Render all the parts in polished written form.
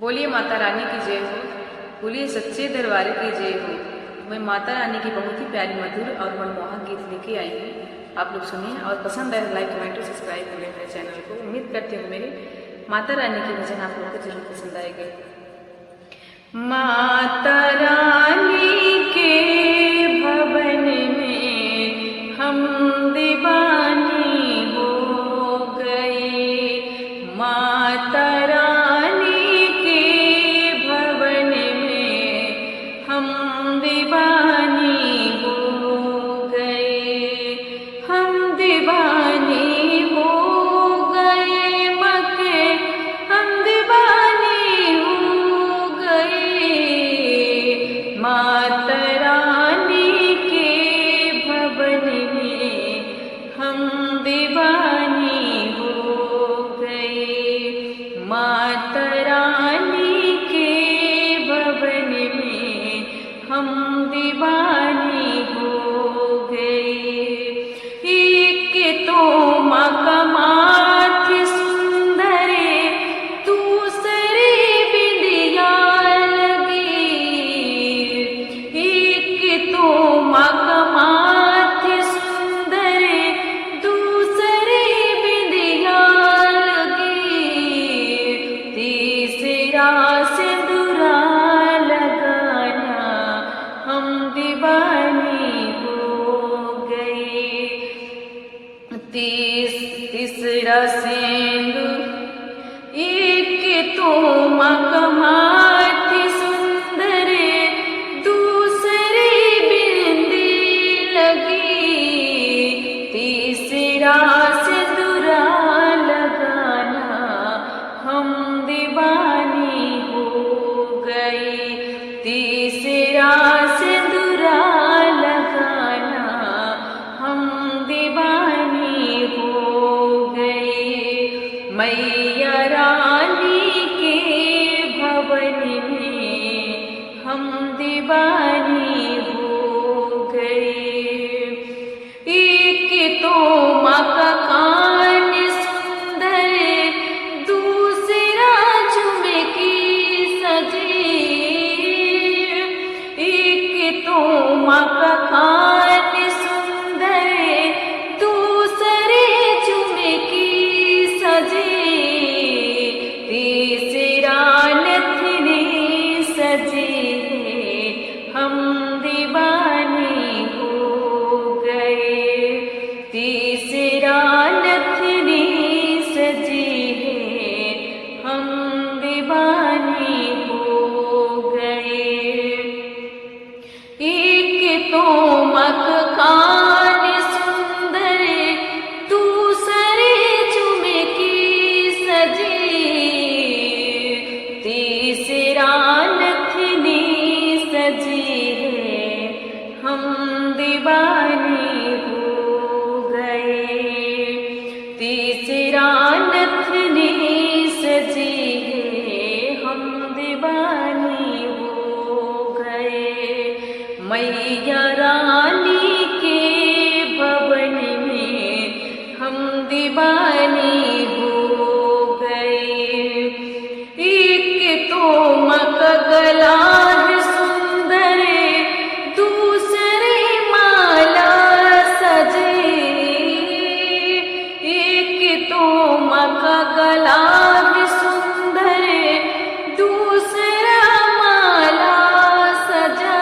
बोलिए माता रानी की जय हो। बोलिए सच्चे दरबार की जय हो। मैं माता रानी की बहुत ही प्यारी मधुर और मनमोहक गीत लेके आई हूँ। आप लोग सुनिए और पसंद आए लाइक कमेंट और सब्सक्राइब करें मेरे चैनल को। उम्मीद करती हूँ मेरे माता रानी के भजन आप लोगों को जरूर पसंद आएंगे। माता रानी के भवन में हम दीवानी हो गए। माता रानी के भवन में हम दीवानी हो गए। हम दीवानी हो गए मके हम दीवानी हो गए। माता रानी के भवन में हम दीवानी हो गए। माता रानी के भवन में हम दीवानी हो गए। एक तो माँ का माथ सुंदरे दूसरी बिंदिया लगी। एक तो माँ का माथ सुंदरे दूसरी बिंदिया लगी। तीसरा सिंदूरा लगाना हम दीवानी हो गए। तीसरा सिंदूर एक तो माँ का माथ सुंदरे दूसरी बिंदी लगी। तीसरा सिंदूरा लगाना हम दीवानी हो गए। तीसरा सिंदूरा लगाना हम दीवानी हो गए। मैया रानी के भवन में हम दीवानी हो गए। एक तो माँ का कान सुंदर दूसरा झुमकी सजी। एक तो माँ का कान सुंदर दूसरे झुमकी सजी। तीसरा नथनी सजी हम दीवानी हो गए। तीसरा नथनी सजी हम दीवानी हो गए। एक तो मकान सुंदर दूसरे झुमकी सजी। तीसरा नथनी सजी हम दीवानी हो गए। तीसरा नथनी सजी हम दीवानी हो गए। मैया रानी के भवन में हम दीवानी हो गए। एक तो माँ का गला है सुंदर दूसरी माला सजे। एक तो माँ का गला है सुंदर दूसरा माला सजा।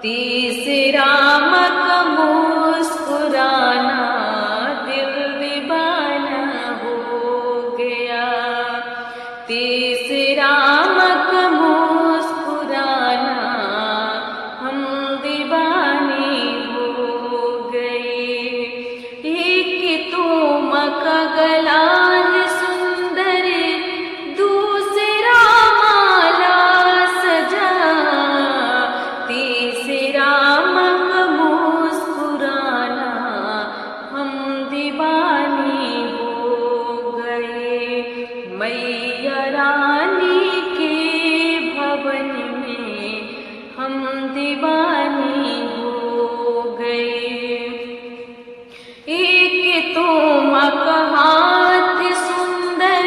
तीसरा माँ का मुस्कुराना दिल दीवाना हो गया। तीसरा माँ का मुस्कुराना हम दीवानी हो गए। एक तो माँ का गला है सुंदर दूसरा माला सजा। तीसरा माँ का मुस्कुराना हम दीवानी हो गए। मैया रानी के भवन में हम दीवानी हो गए। एक तो माँ का हाथ सुंदर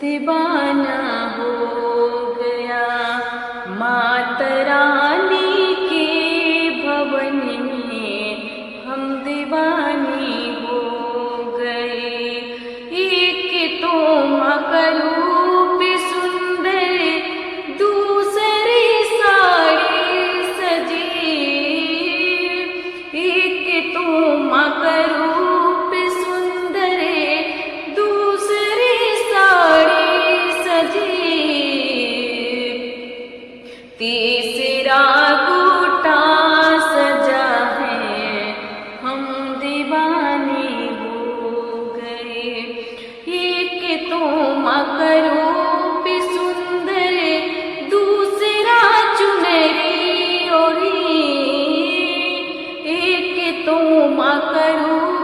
दीवाना हो गया माता रानी के भवन में, हम दीवानी हो गए। एक तो माँ का रूप सुंदर, दूसरी साड़ी सजी। एक तो माँ का रूप सुंदर, दूसरी साड़ी सजी। तीसरा गोटा सजा है, हम दीवाने हो गए। एक तो माँ का रूप सुंदर, दूसरा चुनरी ओढ़ी। एक तो माँ का रूप